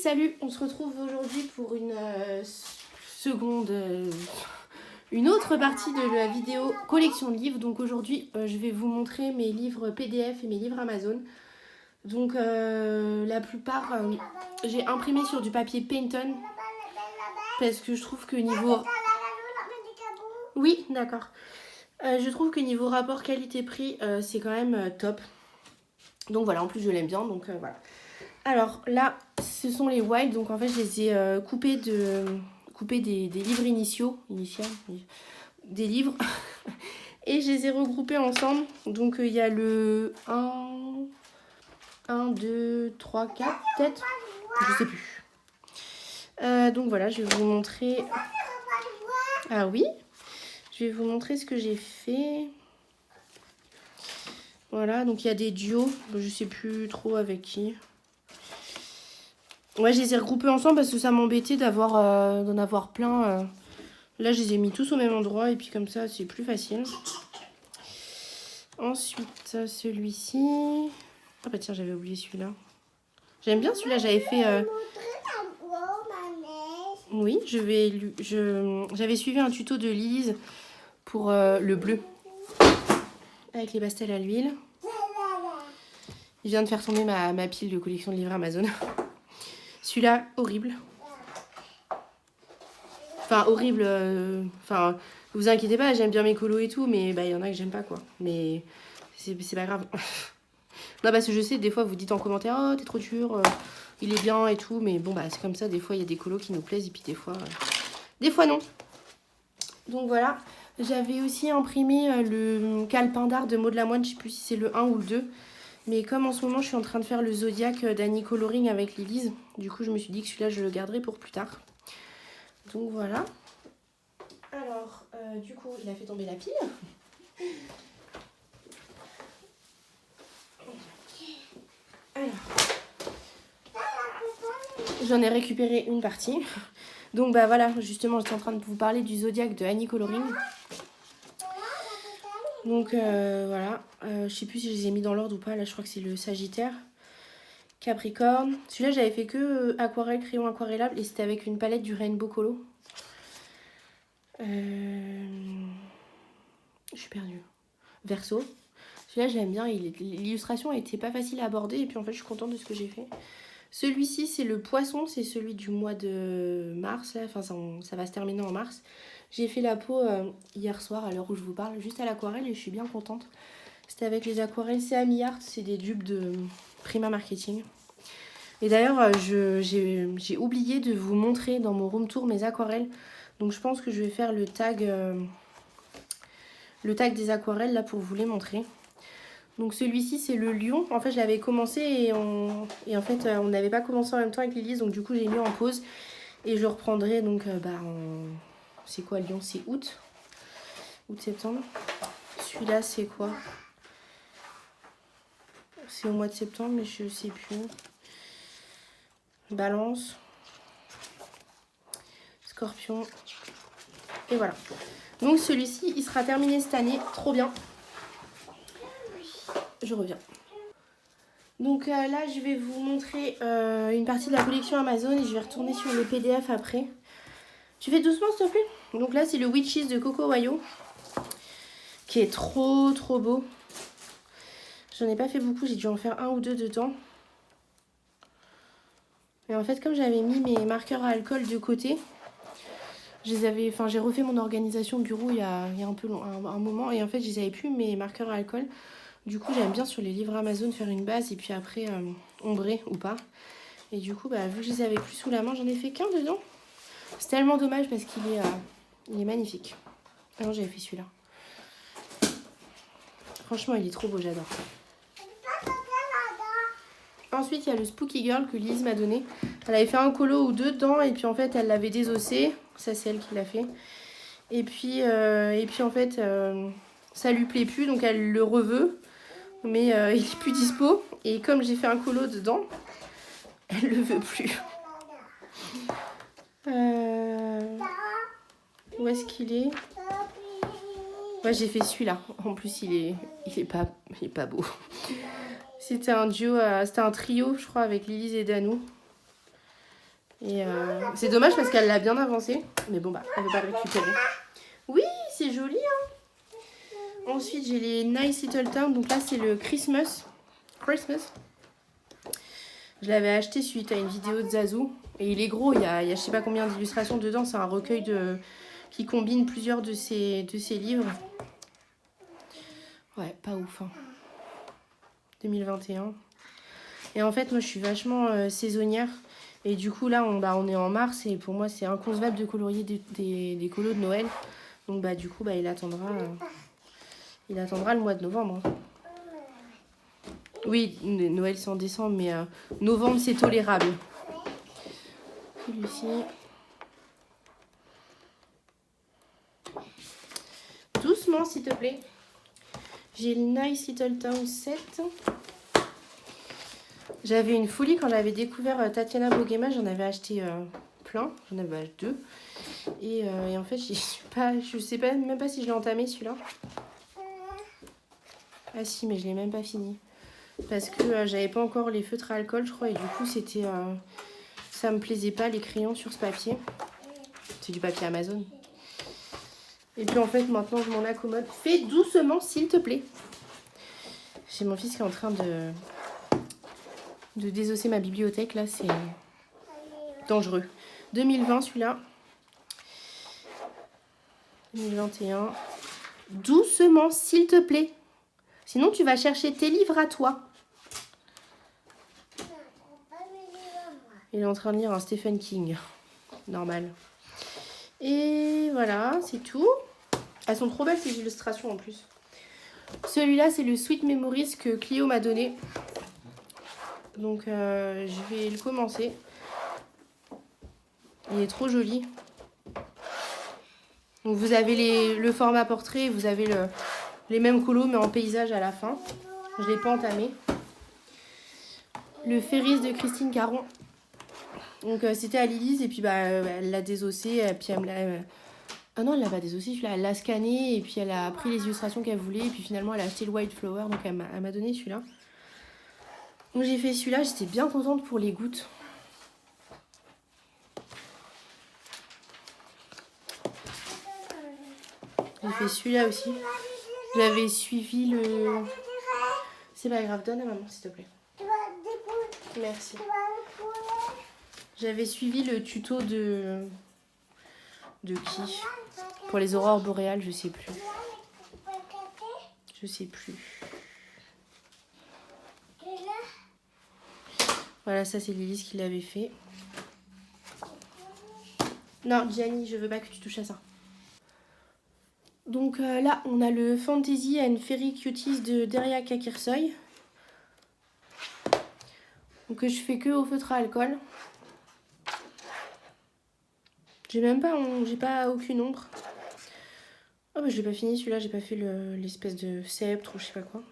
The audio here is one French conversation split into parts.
Salut, on se retrouve aujourd'hui pour une autre partie de la vidéo collection de livres. Donc aujourd'hui, je vais vous montrer mes livres PDF et mes livres Amazon. Donc la plupart, j'ai imprimé sur du papier Pantone parce que je trouve que niveau... Oui, d'accord. Je trouve que niveau rapport qualité-prix, c'est quand même top. Donc voilà, en plus je l'aime bien, donc voilà. Alors là, ce sont les Wild, donc en fait je les ai coupés des livres initiaux, des livres, et je les ai regroupés ensemble. Donc il y a le 1, 2, 3, 4 peut-être, je sais plus. Donc voilà, je vais vous montrer... Ah oui, je vais vous montrer ce que j'ai fait. Voilà, donc il y a des duos, je sais plus trop avec qui. Ouais, je les ai regroupés ensemble parce que ça m'embêtait d'en avoir plein. Là, je les ai mis tous au même endroit et puis comme ça, c'est plus facile. Ensuite, celui-ci. Ah bah tiens, j'avais oublié celui-là. J'aime bien celui-là, j'avais fait... Oui, j'avais suivi un tuto de Lise pour le bleu. Avec les pastels à l'huile. Il vient de faire tomber ma pile de collection de livres Amazon. Celui-là, horrible. Enfin, horrible. Enfin, vous inquiétez pas, j'aime bien mes colos et tout, mais bah, y en a que j'aime pas, quoi. Mais c'est pas grave. Non, parce que je sais, des fois, vous dites en commentaire, oh, t'es trop dur, il est bien et tout. Mais bon, bah, c'est comme ça, des fois, il y a des colos qui nous plaisent et puis des fois non. Donc voilà. J'avais aussi imprimé le calepin d'art de Maud Lamoine, je sais plus si c'est le 1 ou le 2. Mais comme en ce moment, je suis en train de faire le Zodiac d'Annie Coloring avec Lilise, du coup, je me suis dit que celui-là, je le garderai pour plus tard. Donc voilà. Alors, du coup, il a fait tomber la pile. Alors, j'en ai récupéré une partie. Donc bah voilà, justement, j'étais en train de vous parler du Zodiac de Annie Coloring. Donc voilà, je sais plus si je les ai mis dans l'ordre ou pas. Là, je crois que c'est le Sagittaire. Capricorne. Celui-là, j'avais fait que aquarelle, crayon aquarellable et c'était avec une palette du Rainbow Colo. Je suis perdue. Verseau. Celui-là, j'aime bien. L'illustration était pas facile à aborder et puis en fait, je suis contente de ce que j'ai fait. Celui-ci, c'est le poisson. C'est celui du mois de mars. Là. Enfin, ça va se terminer en mars. J'ai fait la peau hier soir à l'heure où je vous parle, juste à l'aquarelle et je suis bien contente. C'était avec les aquarelles CAMI Art. C'est des dupes de Prima Marketing. Et d'ailleurs, j'ai oublié de vous montrer dans mon room tour mes aquarelles. Donc je pense que je vais faire le tag des aquarelles là pour vous les montrer. Donc celui-ci c'est le lion. En fait je l'avais commencé et en fait on n'avait pas commencé en même temps avec Lilise. Donc du coup j'ai mis en pause. Et je reprendrai donc c'est quoi lion? C'est août. Août-septembre. Celui-là c'est quoi? C'est au mois de septembre mais je sais plus. Balance. Scorpion. Et voilà. Donc celui-ci, il sera terminé cette année. Trop bien. Je reviens. Donc là, je vais vous montrer une partie de la collection Amazon et je vais retourner sur le PDF après. Tu fais doucement, s'il te plaît. Donc là, c'est le Witches de Coco Wayo qui est trop beau. J'en ai pas fait beaucoup, j'ai dû en faire un ou deux dedans. Et en fait, comme j'avais mis mes marqueurs à alcool de côté, j'ai refait mon organisation bureau il y a un moment et en fait, je les avais plus mes marqueurs à alcool. Du coup, j'aime bien sur les livres Amazon faire une base et puis après ombrer ou pas. Et du coup, vu que je les avais plus sous la main, j'en ai fait qu'un dedans. C'est tellement dommage parce qu'il est magnifique. Alors j'avais fait celui-là. Franchement, il est trop beau, j'adore. Ensuite, il y a le Spooky Girl que Lise m'a donné. Elle avait fait un colo ou deux dedans et puis en fait, elle l'avait désossé. Ça, c'est elle qui l'a fait. Et puis en fait, ça lui plaît plus, donc elle le reveut. Mais il est plus dispo. Et comme j'ai fait un colo dedans, elle le veut plus. Où est-ce qu'il est? Ouais, j'ai fait celui-là. En plus, il est pas beau. C'était un duo, c'était un trio, je crois, avec Lilise et Danou. Et c'est dommage parce qu'elle l'a bien avancé. Mais bon, bah, elle veut pas le récupérer. Oui, c'est joli, hein. Ensuite, j'ai les Nice Little Town. Donc là, c'est le Christmas. Je l'avais acheté suite à une vidéo de Zazou. Et il est gros, il y a je sais pas combien d'illustrations dedans. C'est un recueil qui combine plusieurs de ses livres. Ouais, pas ouf. Hein. 2021. Et en fait, moi, je suis vachement saisonnière. Et du coup, là, on est en mars. Et pour moi, c'est inconcevable de colorier des colos de Noël. Donc, bah, du coup, bah, il attendra le mois de novembre. Hein. Oui, Noël, c'est en décembre. Mais novembre, c'est tolérable. Celui-ci. Doucement, s'il te plaît. J'ai le Nice Little Town 7. J'avais une folie quand j'avais découvert Tatiana Bogema. J'en avais acheté plein. J'en avais acheté 2. Et en fait, je sais pas, même pas si je l'ai entamé celui-là. Ah si, mais je l'ai même pas fini. Parce que j'avais pas encore les feutres à alcool, je crois. Et du coup, ça me plaisait pas, les crayons sur ce papier. C'est du papier Amazon. Et puis en fait, maintenant, je m'en accommode. Fais doucement, s'il te plaît. J'ai mon fils qui est en train de désosser ma bibliothèque. Là, c'est dangereux. 2020, celui-là. 2021. Doucement, s'il te plaît. Sinon, tu vas chercher tes livres à toi. Il est en train de lire un Stephen King. Normal. Et voilà, c'est tout. Elles sont trop belles, ces illustrations, en plus. Celui-là, c'est le Sweet Memories que Clio m'a donné. Donc, je vais le commencer. Il est trop joli. Donc, vous avez le format portrait. Vous avez les mêmes colos, mais en paysage à la fin. Je ne l'ai pas entamé. Le Ferris de Christine Caron. Donc, c'était à Lilise. Et puis, bah, elle l'a désossé. Puis, elle me l'a... Ah non, elle l'a pas désossé. Celui-là, elle l'a scanné. Et puis, elle a pris les illustrations qu'elle voulait. Et puis, finalement, elle a acheté le White Flower. Donc, elle m'a donné celui-là. Donc, j'ai fait celui-là. J'étais bien contente pour les gouttes. J'ai fait celui-là aussi. J'avais suivi le... C'est pas grave, donne à maman s'il te plaît. Merci. J'avais suivi le tuto de qui? Pour les aurores boréales, je sais plus. Je sais plus. Voilà, ça c'est Lilith qui l'avait fait. Non, Gianni, je veux pas que tu touches à ça. Donc là, on a le Fantasy and Fairy Cuties de Deria Kakirsoy. Donc je fais que au feutre à alcool. J'ai pas aucune ombre. Oh bah je l'ai pas fini celui-là, j'ai pas fait l'espèce de sceptre ou je sais pas quoi.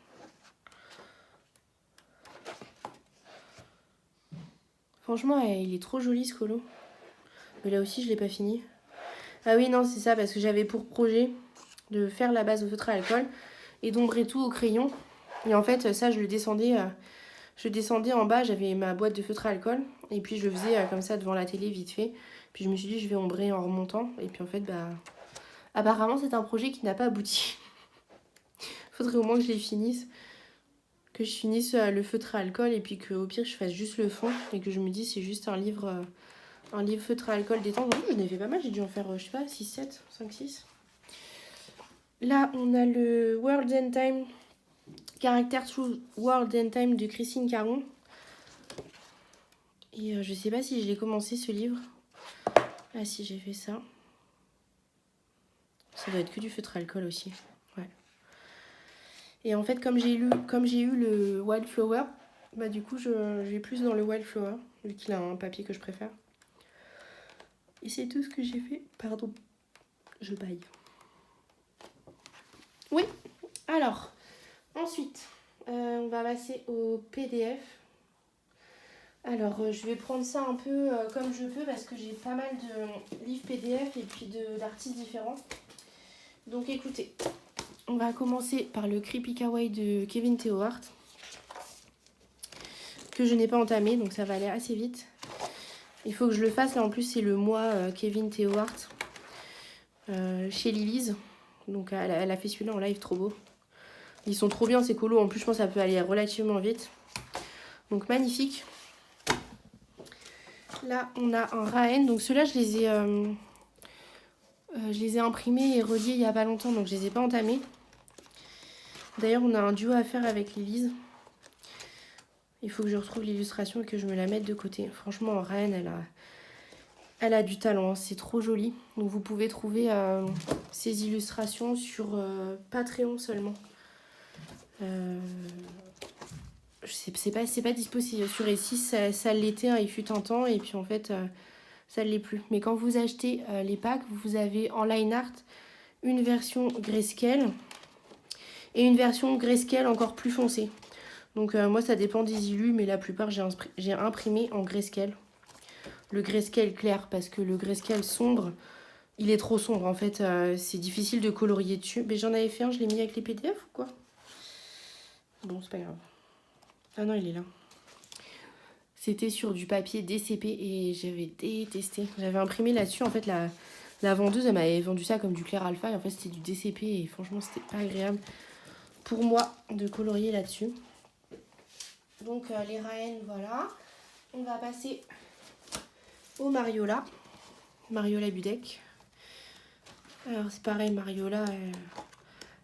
Franchement, il est trop joli ce colo. Mais là aussi, je l'ai pas fini. Ah oui, non, c'est ça, parce que j'avais pour projet de faire la base au feutre à alcool et d'ombrer tout au crayon. Et en fait, ça, je descendais en bas, j'avais ma boîte de feutre à alcool. Et puis, je le faisais comme ça devant la télé, vite fait. Puis, je me suis dit, je vais ombrer en remontant. Et puis, en fait, bah... Apparemment, c'est un projet qui n'a pas abouti. Faudrait au moins que je les finisse. Que je finisse le feutre à alcool et puis qu'au pire, je fasse juste le fond. Et que je me dise, c'est juste un livre feutre à alcool détente. Je n'ai fait pas mal, j'ai dû en faire, je sais pas, 6, 7, 5, 6. Là, on a le World End Time, Character Through World End Time de Christine Caron. Et je sais pas si je l'ai commencé ce livre. Ah si, j'ai fait ça. Ça doit être que du feutre à alcool aussi. Ouais. Et en fait, comme j'ai eu le Wildflower, bah du coup, j'ai plus dans le Wildflower, vu qu'il a un papier que je préfère. Et c'est tout ce que j'ai fait. Pardon, je baille. Oui, alors, ensuite, on va passer au PDF. Alors, je vais prendre ça un peu comme je peux parce que j'ai pas mal de livres PDF et puis d'artistes différents. Donc, écoutez, on va commencer par le Creepy Kawaii de Kevin Theohart que je n'ai pas entamé, donc ça va aller assez vite. Il faut que je le fasse. Là, en plus, c'est le mois Kevin Theo Hart chez Lilies. Donc, elle a fait celui-là en live, trop beau. Ils sont trop bien, ces colos. En plus, je pense que ça peut aller relativement vite. Donc, magnifique. Là, on a un Raen. Donc, ceux-là, je les ai imprimés et reliés il n'y a pas longtemps. Donc, je les ai pas entamés. D'ailleurs, on a un duo à faire avec Lilies. Il faut que je retrouve l'illustration et que je me la mette de côté. Franchement, Raen, elle a du talent. Hein. C'est trop joli. Donc, vous pouvez trouver ces illustrations sur Patreon seulement. C'est pas disponible sur Etsy, ça l'était, hein, il fut un temps, et puis en fait, ça ne l'est plus. Mais quand vous achetez les packs, vous avez en line art une version grayscale et une version grayscale encore plus foncée. Donc moi, ça dépend des illus, mais la plupart, j'ai imprimé en grayscale. Le grayscale clair, parce que le grayscale sombre, il est trop sombre. En fait, c'est difficile de colorier dessus. Mais j'en avais fait un, je l'ai mis avec les PDF ou quoi? Bon, c'est pas grave. Ah non, il est là. C'était sur du papier DCP et j'avais détesté. J'avais imprimé là-dessus. En fait, la vendeuse, elle m'avait vendu ça comme du clair alpha. Et en fait, c'était du DCP et franchement, c'était pas agréable pour moi de colorier là-dessus. Donc, les Raen, voilà. On va passer au Mariola. Mariola Budek. Alors, c'est pareil, Mariola,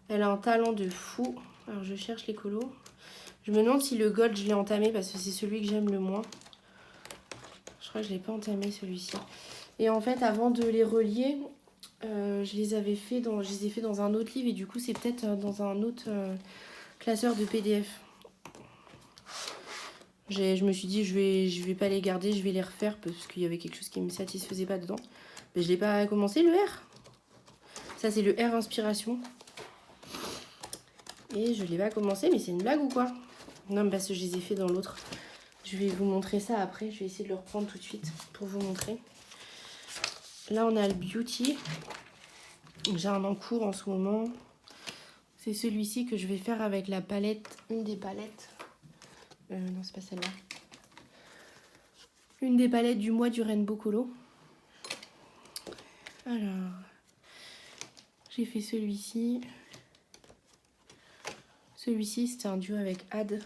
elle a un talent de fou. Alors, je cherche les colos. Je me demande si le gold, je l'ai entamé parce que c'est celui que j'aime le moins. Je crois que je ne l'ai pas entamé celui-ci. Et en fait, avant de les relier, je les ai fait dans un autre livre. Et du coup, c'est peut-être dans un autre classeur de PDF. Je me suis dit, je vais pas les garder, je vais les refaire parce qu'il y avait quelque chose qui ne me satisfaisait pas dedans. Mais je l'ai pas commencé, le R. Ça, c'est le R Inspiration. Et je l'ai pas commencé, mais c'est une blague ou quoi? Non, parce que je les ai fait dans l'autre. Je vais vous montrer ça après. Je vais essayer de le reprendre tout de suite pour vous montrer. Là, on a le Beauty. J'ai un en cours en ce moment. C'est celui-ci que je vais faire avec la palette, une des palettes. Non, c'est pas celle-là. Une des palettes du mois du Rainbow Colo. Alors, j'ai fait celui-ci. Celui-ci, c'était un duo avec Ad.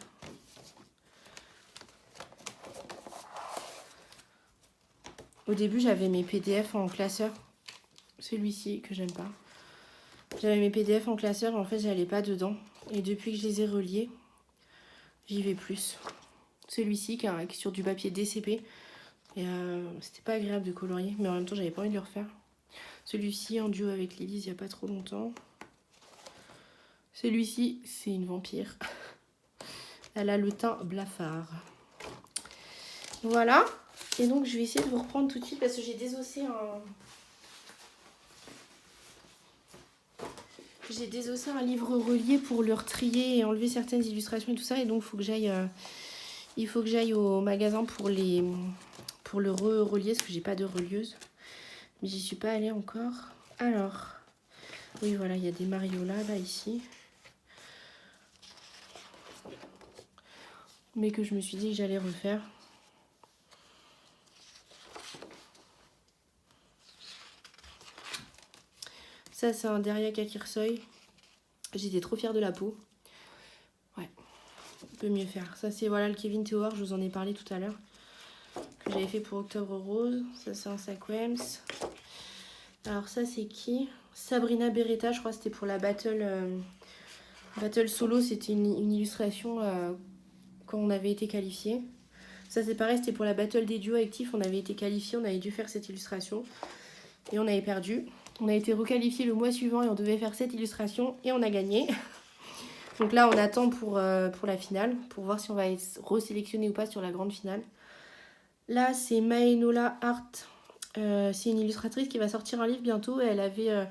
Au début, j'avais mes PDF en classeur. Celui-ci, que j'aime pas. J'avais mes PDF en classeur, en fait, j'allais pas dedans. Et depuis que je les ai reliés, j'y vais plus. Celui-ci, qui est sur du papier DCP. Et c'était pas agréable de colorier, mais en même temps, j'avais pas envie de le refaire. Celui-ci, en duo avec Lilies, il y a pas trop longtemps. Celui-ci, c'est une vampire. Elle a le teint blafard. Voilà. Et donc, je vais essayer de vous reprendre tout de suite parce que j'ai désossé un livre relié pour le retrier et enlever certaines illustrations et tout ça. Et donc, il faut que j'aille au magasin pour le relier parce que j'ai pas de relieuse. Mais j'y suis pas allée encore. Alors, oui, voilà, il y a des Mariola là, ici. Mais que je me suis dit que j'allais refaire. Ça, c'est un Deriak Akirsoy. J'étais trop fière de la peau. Ouais, on peut mieux faire. Ça, c'est voilà le Kevin Theo Hart, je vous en ai parlé tout à l'heure. Que j'avais fait pour Octobre Rose. Ça, c'est un Saquems. Alors, ça, c'est qui? Sabrina Beretta, je crois que c'était pour la Battle Solo. C'était une illustration quand on avait été qualifié. Ça, c'est pareil, c'était pour la Battle des duos actifs. On avait été qualifié, on avait dû faire cette illustration. Et on avait perdu. On a été requalifié le mois suivant et on devait faire cette illustration et on a gagné. Donc là, on attend pour la finale, pour voir si on va être resélectionné ou pas sur la grande finale. Là, c'est Maenola Art. C'est une illustratrice qui va sortir un livre bientôt. Et elle avait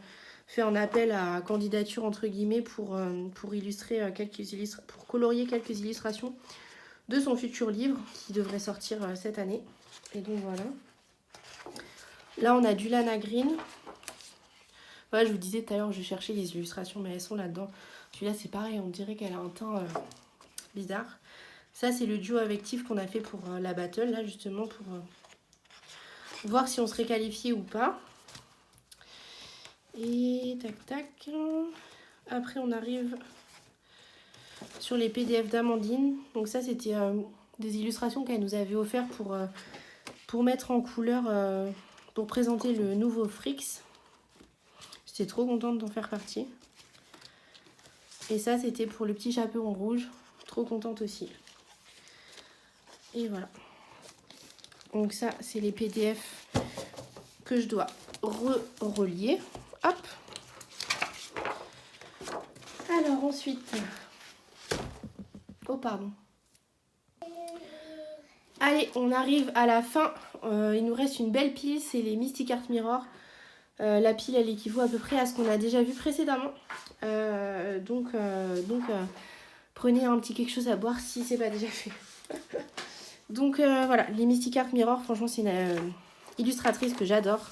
fait un appel à candidature, entre guillemets, pour illustrer pour colorier quelques illustrations de son futur livre qui devrait sortir cette année. Et donc voilà. Là, on a du Lana Green. Ouais, je vous disais tout à l'heure, je cherchais les illustrations, mais elles sont là-dedans. Celui-là, c'est pareil, on dirait qu'elle a un teint bizarre. Ça, c'est le duo avec Tiff qu'on a fait pour la battle, là, justement, voir si on serait qualifié ou pas. Et tac tac. Après on arrive sur les PDF d'Amandine. Donc ça c'était des illustrations qu'elle nous avait offert pour mettre en couleur, pour présenter le nouveau Frix. J'étais trop contente d'en faire partie. Et ça c'était pour le petit chaperon rouge. Trop contente aussi. Et voilà. Donc ça c'est les PDF que je dois relier. Hop. Alors ensuite... Oh pardon. Allez, on arrive à la fin. Il nous reste une belle pile, c'est les Mystic Art Mirror. La pile, elle équivaut à peu près à ce qu'on a déjà vu précédemment. Donc, prenez un petit quelque chose à boire si c'est pas déjà fait. Donc voilà, les Mystic Art Mirror, franchement, c'est une illustratrice que j'adore.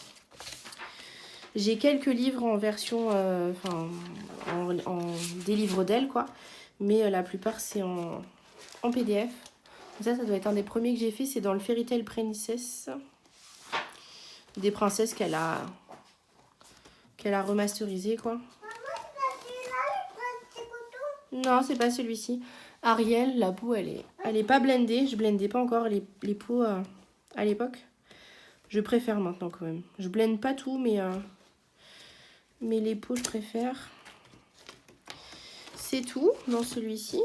J'ai quelques livres en version, en des livres d'elle, quoi. Mais la plupart, c'est en PDF. Ça doit être un des premiers que j'ai fait. C'est dans le Fairy Tail Princess. Des princesses qu'elle a remasterisé, quoi. Non, c'est pas celui-ci. Ariel, la peau, elle est pas blendée. Je blendais pas encore les peaux à l'époque. Je préfère maintenant quand même. Je blende pas tout, mais les peaux, je préfère. C'est tout dans celui-ci.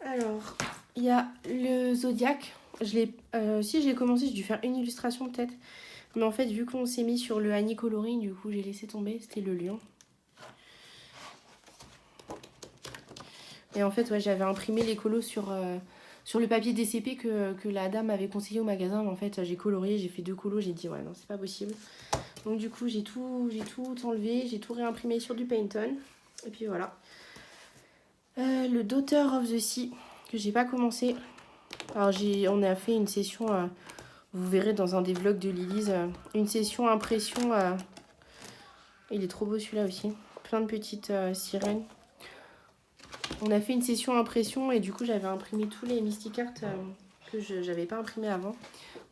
Alors, il y a le Zodiac. Si j'ai commencé, j'ai dû faire une illustration peut-être. Mais en fait, vu qu'on s'est mis sur le Annie Coloring, du coup, j'ai laissé tomber. C'était le lion. Et en fait, ouais, j'avais imprimé les colos sur le papier DCP que la dame avait conseillé au magasin. Mais en fait, j'ai colorié, j'ai fait 2 colos. J'ai dit, ouais, non, c'est pas possible. Donc du coup, j'ai tout enlevé. J'ai tout réimprimé sur du Painton. Et puis voilà. Le Daughter of the Sea, que j'ai pas commencé. Alors, on a fait une session... vous verrez dans un des vlogs de Lily's, une session impression. Il est trop beau celui-là aussi. Plein de petites sirènes. On a fait une session impression et du coup j'avais imprimé tous les Mystic Art que je n'avais pas imprimé avant.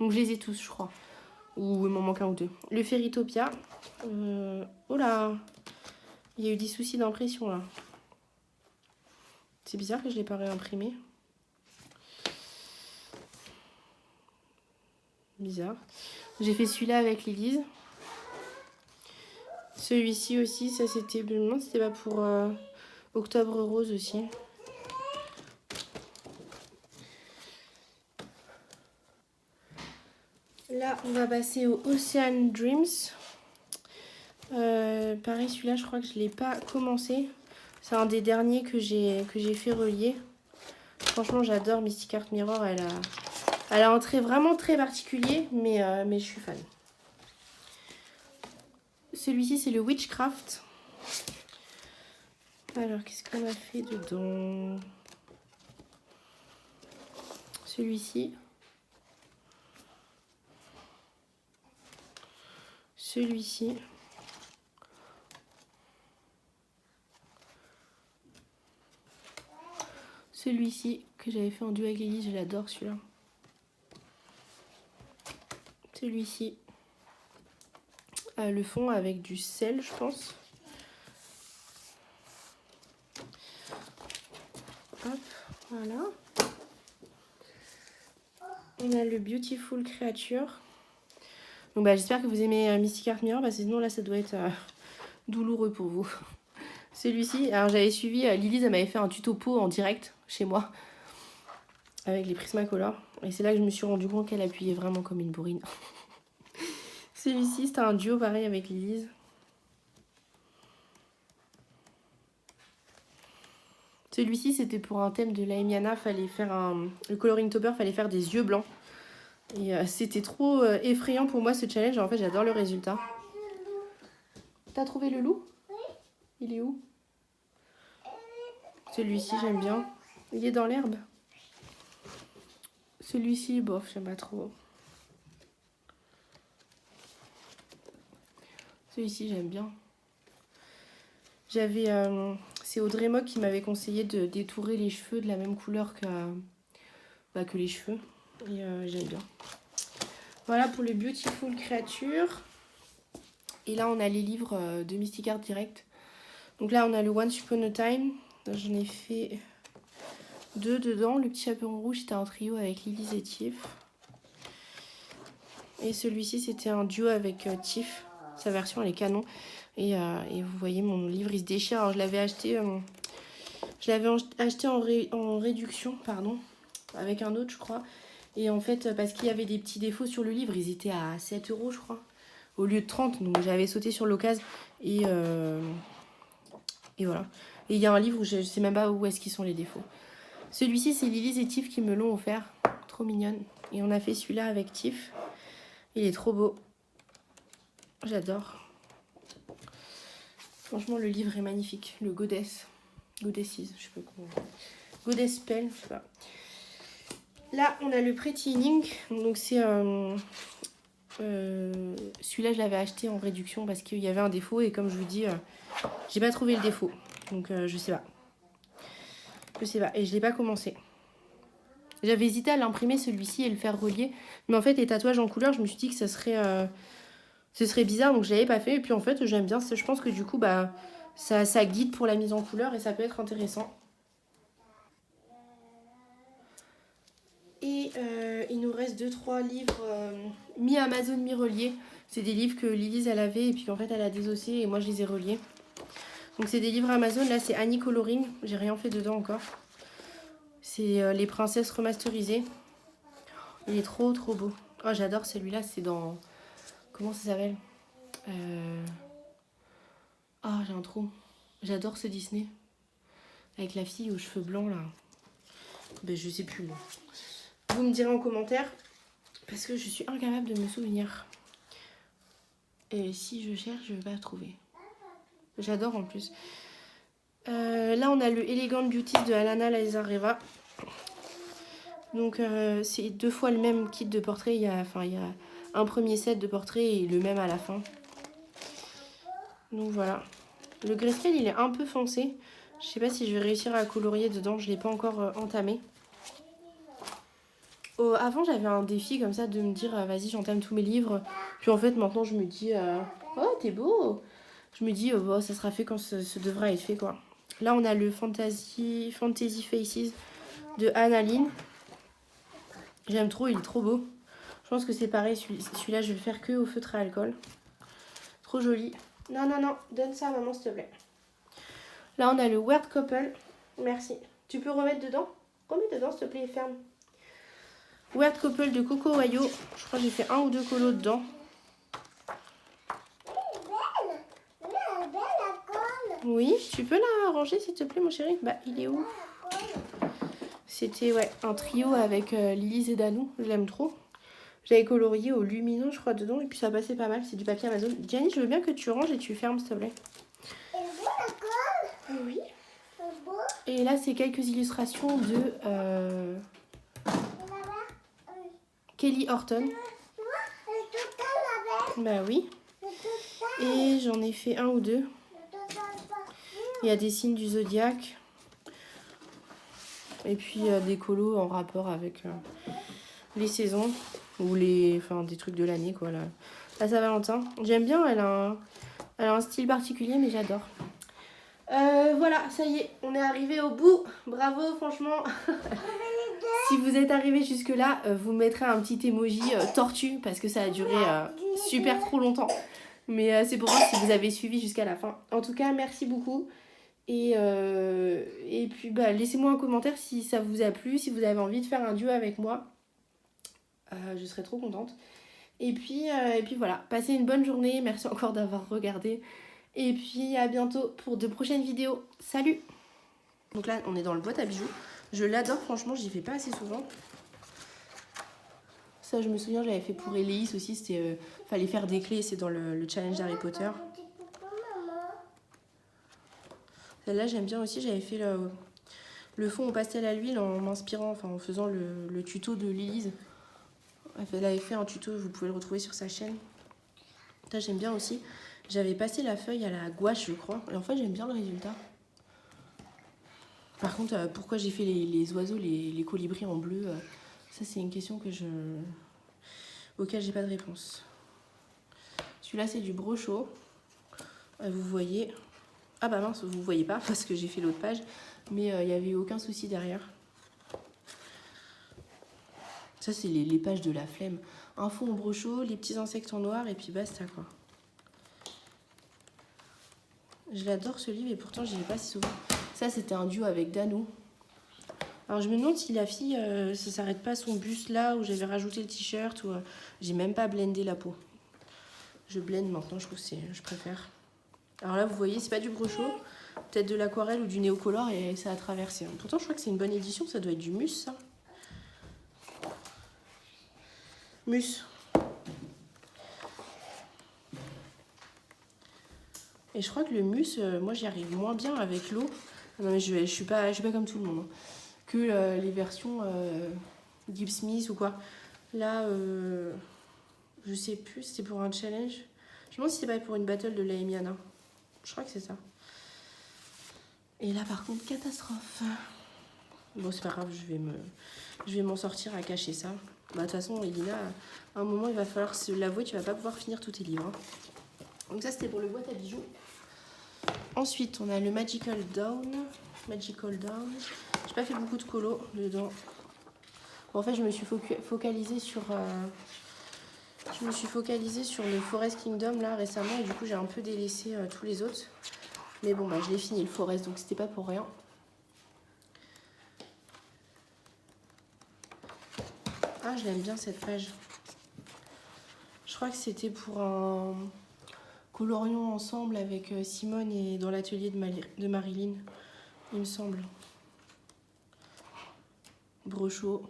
Donc je les ai tous, je crois. Ou il m'en manque un ou deux. Le Fairytopia. Oh là, il y a eu des soucis d'impression là. C'est bizarre que je ne l'ai pas réimprimé. Bizarre. J'ai fait celui-là avec Lily's. Celui-ci aussi, ça c'était... Non, c'était pas pour Octobre Rose aussi. Là, on va passer au Ocean Dreams. Pareil, celui-là, je crois que je ne l'ai pas commencé. C'est un des derniers que j'ai fait relier. Franchement, j'adore Mystic Art Mirror. Elle a un trait vraiment très particulier, mais je suis fan. Celui-ci, c'est le Witchcraft. Alors, qu'est-ce qu'on a fait dedans? Celui-ci. Celui-ci. Celui-ci que j'avais fait en duo avec Lily, je l'adore celui-là. Celui-ci. Le fond avec du sel, je pense. Hop, voilà. On a le Beautiful Creature. Donc bah, j'espère que vous aimez Mystic Art Mirror, parce que sinon là ça doit être douloureux pour vous. Celui-ci, alors j'avais suivi, Lily, elle m'avait fait un tuto peau en direct chez moi avec les Prismacolor. Et c'est là que je me suis rendu compte qu'elle appuyait vraiment comme une bourrine. Celui-ci, c'était un duo pareil avec Lily. Celui-ci, c'était pour un thème de Laemiana, fallait faire le coloring topper, fallait faire des yeux blancs. Et c'était trop effrayant pour moi ce challenge. En fait, j'adore le résultat. T'as trouvé le loup? Oui. Il est où? Celui-ci, j'aime bien. Il est dans l'herbe. Celui-ci, bof, j'aime pas trop. Celui-ci, j'aime bien. J'avais... c'est Audrey Mock qui m'avait conseillé de détourer les cheveux de la même couleur que les cheveux. Et j'aime bien. Voilà pour le Beautiful Creature. Et là, on a les livres de Mystic Art Direct. Donc là, on a le Once Upon a Time. J'en ai fait 2 dedans. Le petit chaperon rouge, c'était un trio avec Lily et Tiff. Et celui-ci, c'était un duo avec Tiff. Sa version, elle est canon. Et vous voyez, mon livre, il se déchire. Alors, je l'avais acheté, en réduction, pardon, avec un autre, je crois. Et en fait, parce qu'il y avait des petits défauts sur le livre, ils étaient à 7 €, je crois, au lieu de 30. Donc, j'avais sauté sur l'occasion. Et voilà. Et il y a un livre où je ne sais même pas où est-ce qu'ils sont les défauts. Celui-ci, c'est Lily et Tiff qui me l'ont offert. Trop mignonne. Et on a fait celui-là avec Tiff. Il est trop beau. J'adore. Franchement, le livre est magnifique. Le Goddesses, je sais pas comment. Goddess Spell, je sais pas. Là, on a le Pretty Healing. Donc, c'est celui-là, je l'avais acheté en réduction parce qu'il y avait un défaut. Et comme je vous dis, j'ai pas trouvé le défaut. Donc, je sais pas. Je sais pas. Et je l'ai pas commencé. J'avais hésité à l'imprimer celui-ci et le faire relier. Mais en fait, les tatouages en couleur, je me suis dit que ce serait bizarre. Donc, je l'avais pas fait. Et puis, en fait, j'aime bien. Je pense que du coup, bah, ça guide pour la mise en couleur et ça peut être intéressant. Et il nous reste 2-3 livres mi-Amazon, mi-reliés. C'est des livres que Lily, elle avait et puis en fait, elle a désossé et moi, je les ai reliés. Donc, c'est des livres Amazon. Là, c'est Annie Coloring. J'ai rien fait dedans encore. C'est les princesses remasterisées. Il est trop, trop beau. Oh, j'adore celui-là. C'est dans... Comment ça s'appelle Ah, j'ai un trou. J'adore ce Disney. Avec la fille aux cheveux blancs, là. Ben, je sais plus, moi. Vous me direz en commentaire. Parce que je suis incapable de me souvenir. Et si je cherche, je vais pas trouver. J'adore en plus. Là, on a le Elegant Beauties de Alana Lazareva. Donc, c'est 2 fois le même kit de portrait. Il y a un premier set de portrait et le même à la fin. Donc, voilà. Le grayscale, il est un peu foncé. Je sais pas si je vais réussir à colorier dedans. Je l'ai pas encore entamé. Avant, j'avais un défi comme ça de me dire vas-y, j'entame tous mes livres. Puis en fait, maintenant, je me dis oh, t'es beau. Je me dis bon, ça sera fait quand ce devra être fait, quoi. Là, on a le Fantasy Faces de Annaline. J'aime trop, il est trop beau. Je pense que c'est pareil, celui-là, je vais le faire que au feutre à alcool. Trop joli. Non, non, non, donne ça à maman, s'il te plaît. Là, on a le Weird Couple. Merci. Tu peux remettre dedans? Remets dedans, s'il te plaît, ferme. Weird Couple de Coco Wayo. Je crois que j'ai fait 1 ou 2 colos dedans. Oui, tu peux la ranger, s'il te plaît, mon chéri? Bah, il est où? C'était un trio avec Lily et Danou. Je l'aime trop. J'avais colorié au lumineux, je crois, dedans. Et puis ça passait pas mal. C'est du papier Amazon. Gianni, je veux bien que tu ranges et tu fermes, s'il te plaît. Oui. Et là, c'est quelques illustrations de Kelly Horton. Bah oui. Et j'en ai fait 1 ou 2. Il y a des signes du zodiaque. Et puis des colos en rapport avec les saisons. Ou des trucs de l'année, quoi. La Saint-Valentin. J'aime bien, elle a un style particulier, mais j'adore. Voilà, ça y est, on est arrivé au bout. Bravo, franchement. Si vous êtes arrivé jusque là, vous mettrez un petit emoji tortue parce que ça a duré super trop longtemps. Mais c'est pour voir si vous avez suivi jusqu'à la fin. En tout cas, merci beaucoup. Et puis, laissez-moi un commentaire si ça vous a plu, si vous avez envie de faire un duo avec moi. Je serais trop contente. Et puis voilà, passez une bonne journée. Merci encore d'avoir regardé. Et puis à bientôt pour de prochaines vidéos. Salut! Donc là, on est dans le boîte à bijoux. Je l'adore, franchement, j'y fais pas assez souvent. Ça, je me souviens, j'avais fait pour Eléis aussi. C'était fallait faire des clés, c'est dans le challenge Harry Potter. Celle-là, j'aime bien aussi. J'avais fait le fond au pastel à l'huile en m'inspirant, en faisant le tuto de Lilise. Elle avait fait un tuto, vous pouvez le retrouver sur sa chaîne. Ça, j'aime bien aussi. J'avais passé la feuille à la gouache, je crois. Et en fait, j'aime bien le résultat. Par contre, pourquoi j'ai fait les oiseaux, les colibris en bleu Ça, c'est une question auquel j'ai pas de réponse. Celui-là, c'est du brochot. Vous voyez... Ah bah mince, vous voyez pas parce que j'ai fait l'autre page. Mais il n'y avait eu aucun souci derrière. Ça, c'est les pages de la flemme. Un fond en brochot, les petits insectes en noir et puis basta quoi. Je l'adore ce livre et pourtant je l'ai pas si souvent. Ça, c'était un duo avec Danou. Alors je me demande si la fille, ça s'arrête pas à son buste là où j'avais rajouté le t-shirt ou j'ai même pas blendé la peau. Je blende maintenant, je trouve que je préfère. Alors là, vous voyez, c'est pas du brochot, peut-être de l'aquarelle ou du néocolore et ça a traversé. Pourtant, je crois que c'est une bonne édition, ça doit être du Mus, ça. Mus. Et je crois que le Mus, moi j'y arrive moins bien avec l'eau. Non mais je suis pas comme tout le monde. Hein. Que les versions Gibbs Smith ou quoi. Là, je sais plus, c'était pour un challenge. Je me demande si c'était pas pour une battle de la Emiana. Je crois que c'est ça. Et là par contre, catastrophe. Bon c'est pas grave, je vais m'en sortir à cacher ça. Bah de toute façon, Elina, à un moment il va falloir se l'avouer, tu vas pas pouvoir finir tous tes livres. Hein. Donc ça c'était pour le boîte à bijoux. Ensuite, on a le Magical Down. J'ai pas fait beaucoup de colos dedans. Bon, en fait, je me suis focalisée sur le Forest Kingdom là récemment et du coup j'ai un peu délaissé tous les autres. Mais bon, bah, je l'ai fini le Forest, donc c'était pas pour rien. Ah, je l'aime bien cette page. Je crois que c'était pour un colorion ensemble avec Simone et dans l'atelier de Marilyn, il me semble. Brochot.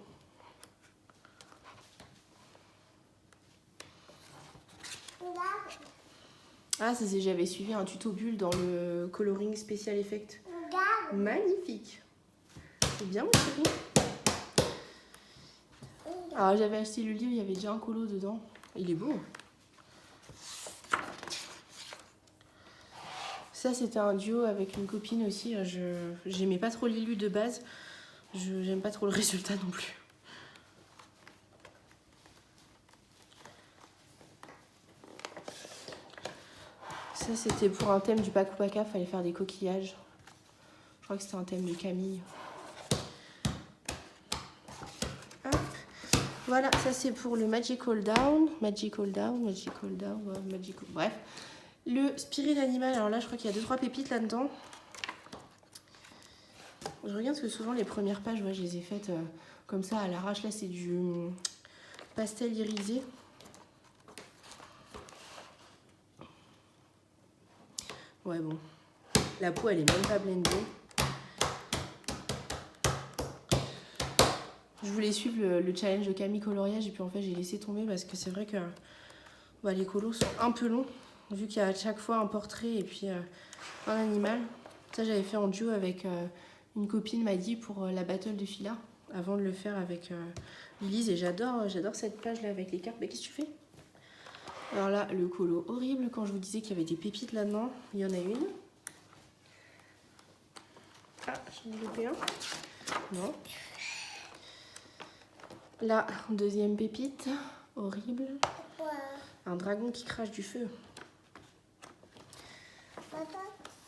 Ah, ça c'est, j'avais suivi un tuto bulle dans le coloring Special Effect. Magnifique. C'est bien, mon chéri. Alors, j'avais acheté le livre, il y avait déjà un colo dedans. Il est beau. Ça, c'était un duo avec une copine aussi. J'aimais pas trop l'illu de base. J'aime pas trop le résultat non plus. Ça, c'était pour un thème du Paku Paka, fallait faire des coquillages. Je crois que c'était un thème de Camille. Hop. Voilà, ça c'est pour le Magical Down. Bref. Le Spirit Animal, alors là, je crois qu'il y a 2-3 pépites là-dedans. Je regarde parce que souvent les premières pages, ouais, je les ai faites comme ça à l'arrache. Là, c'est du pastel irisé. Ouais, bon. La peau, elle est même pas blendée. Je voulais suivre le challenge de Camille Coloriage et puis en fait, j'ai laissé tomber parce que c'est vrai que bah, les colos sont un peu longs. Vu qu'il y a à chaque fois un portrait et puis un animal. Ça, j'avais fait en duo avec une copine, m'a dit, pour la battle de Fila. Avant de le faire avec Lise. Et j'adore cette page-là avec les cartes. Mais qu'est-ce que tu fais? Alors là, le colo horrible. Quand je vous disais qu'il y avait des pépites là-dedans, il y en a une. Ah, j'en ai loupé un. Non. Là, deuxième pépite. Horrible. Un dragon qui crache du feu.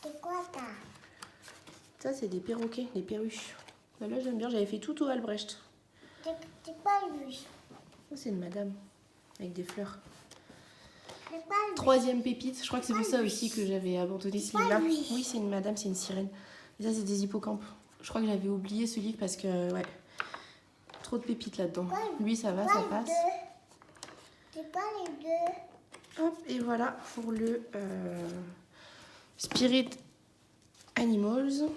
C'est quoi ça? Ça, c'est des perroquets, des perruches. Bah là, j'aime bien. J'avais fait tout au Albrecht. C'est pas lui. Ça, c'est une madame avec des fleurs. C'est pas lui. Troisième pépite. Je crois que c'est pour ça aussi que j'avais abandonné ce livre-là. Oui, c'est une madame, c'est une sirène. Et ça, c'est des hippocampes. Je crois que j'avais oublié ce livre parce que, ouais, trop de pépites là-dedans. Lui, ça va, ça passe. C'est pas les deux. Hop, et voilà pour le Spirit Animals.